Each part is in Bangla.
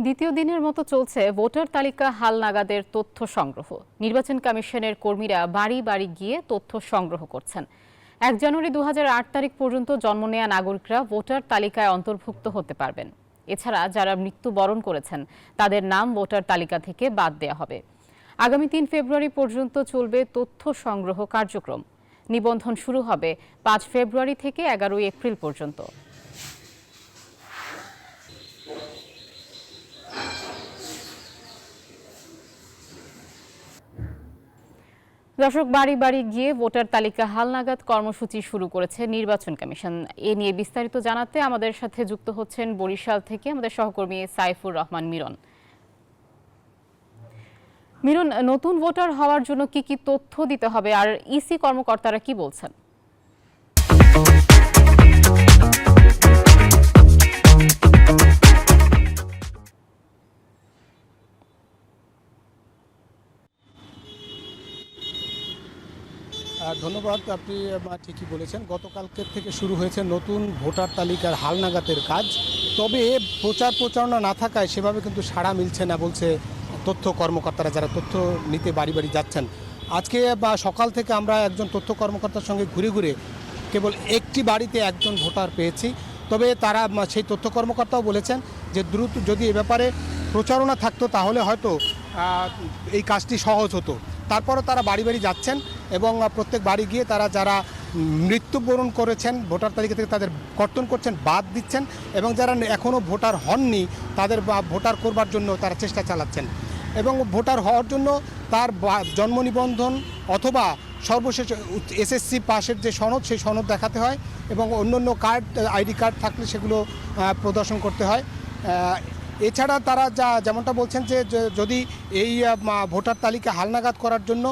দ্বিতীয় দিনের মতো চলছে ভোটার তালিকা হালনাগাদের তথ্য সংগ্রহ। নির্বাচন কমিশনের কর্মীরা বাড়ি বাড়ি গিয়ে তথ্য সংগ্রহ করছেন। ১ জানুয়ারি ২০০৮ তারিখ পর্যন্ত জন্ম নেয়া নাগরিকরা ভোটার তালিকায় অন্তর্ভুক্ত হতে পারবেন। এছাড়া যারা মৃত্যুবরণ করেছেন তাদের নাম ভোটার তালিকা থেকে বাদ দেওয়া হবে। আগামী ৩ ফেব্রুয়ারি পর্যন্ত চলবে তথ্য সংগ্রহ কার্যক্রম। নিবন্ধন শুরু হবে ৫ ফেব্রুয়ারি থেকে ১১ এপ্রিল পর্যন্ত। দর্শক, বাড়ি বাড়ি গিয়ে ভোটার তালিকা হালনাগাদ কর্মসূচি শুরু করেছে নির্বাচন কমিশন। এ নিয়ে বিস্তারিত জানাতে আমাদের সাথে যুক্ত হচ্ছেন বরিশাল থেকে আমাদের সহকর্মী সাইফুর রহমান মিরন। মিরন, নতুন ভোটার হওয়ার জন্য কি কি তথ্য দিতে হবে আর ইসি কর্মকর্তারা কি বলছেন? ধন্যবাদ। আপনি ঠিকই বলেছেন, গতকালকে থেকে শুরু হয়েছে নতুন ভোটার তালিকার হালনাগাদের কাজ। তবে প্রচারণা না থাকায় সেভাবে কিন্তু সাড়া মিলছে না বলছে তথ্য কর্মকর্তারা, যারা তথ্য নিতে বাড়ি বাড়ি যাচ্ছেন। আজকে সকাল থেকে আমরা একজন তথ্য কর্মকর্তার সঙ্গে ঘুরে ঘুরে কেবল একটি বাড়িতে একজন ভোটার পেয়েছি। তবে তারা সেই তথ্য কর্মকর্তাও বলেছেন যে দ্রুত যদি এ ব্যাপারে প্রচারণা থাকতো তাহলে হয়তো এই কাজটি সহজ হতো। তারপরও তারা বাড়ি বাড়ি যাচ্ছেন এবং প্রত্যেক বাড়ি গিয়ে তারা যারা মৃত্যুবরণ করেছেন ভোটার তালিকা থেকে তাদের কর্তন করছেন, বাদ দিচ্ছেন এবং যারা এখনও ভোটার হননি তাদের ভোটার করবার জন্য তারা চেষ্টা চালাচ্ছেন। এবং ভোটার হওয়ার জন্য তার জন্ম নিবন্ধন অথবা সর্বশেষ এসএসসি পাশের যে সনদ, সেই সনদ দেখাতে হয় এবং অন্যান্য কার্ড, আইডি কার্ড থাকলে সেগুলো প্রদর্শন করতে হয়। এছাড়া তারা যেমনটা বলছেন যে যদি এই ভোটার তালিকা হালনাগাদ করার জন্য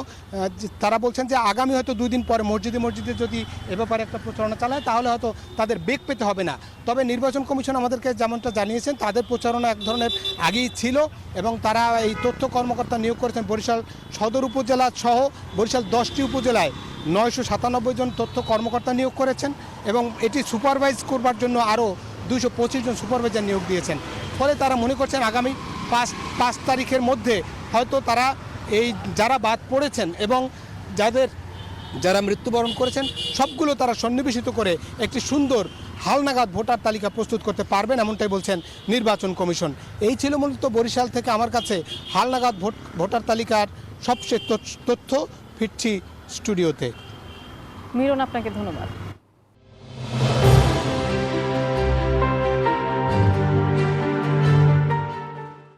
তারা বলছেন যে আগামী হয়তো 2 দিন পরে মসজিদে যদি এ ব্যাপারে একটা প্রচারণা চালায় তাহলে হয়তো তাদের বেগ পেতে হবে না। তবে নির্বাচন কমিশন আমাদেরকে যেমনটা জানিয়েছেন তাদের প্রচারণা এক ধরনের আগেই ছিল এবং তারা এই তথ্য কর্মকর্তা নিয়োগ করেছেন বরিশাল সদর উপজেলা সহ বরিশাল 10টি উপজেলায় 997 জন তথ্য কর্মকর্তা নিয়োগ করেছেন এবং এটি সুপারভাইজ করবার জন্য আরও 225 জন সুপারভাইজার নিয়োগ দিয়েছেন। ফলে তারা মনে করছেন আগামী 5 তারিখের মধ্যে হয়তো তারা এই যারা বাদ পড়েছেন এবং যারা মৃত্যুবরণ করেছেন সবগুলো তারা সন্নিবেশিত করে একটি সুন্দর হালনাগাদ ভোটার তালিকা প্রস্তুত করতে পারবেন, এমনটাই বলছেন নির্বাচন কমিশন। এই ছিল মূলত বরিশাল থেকে আমার কাছে হালনাগাদ ভোটার তালিকার সবশেষ তথ্য। ফিরছি স্টুডিওতে। মিরন, আপনাকে ধন্যবাদ।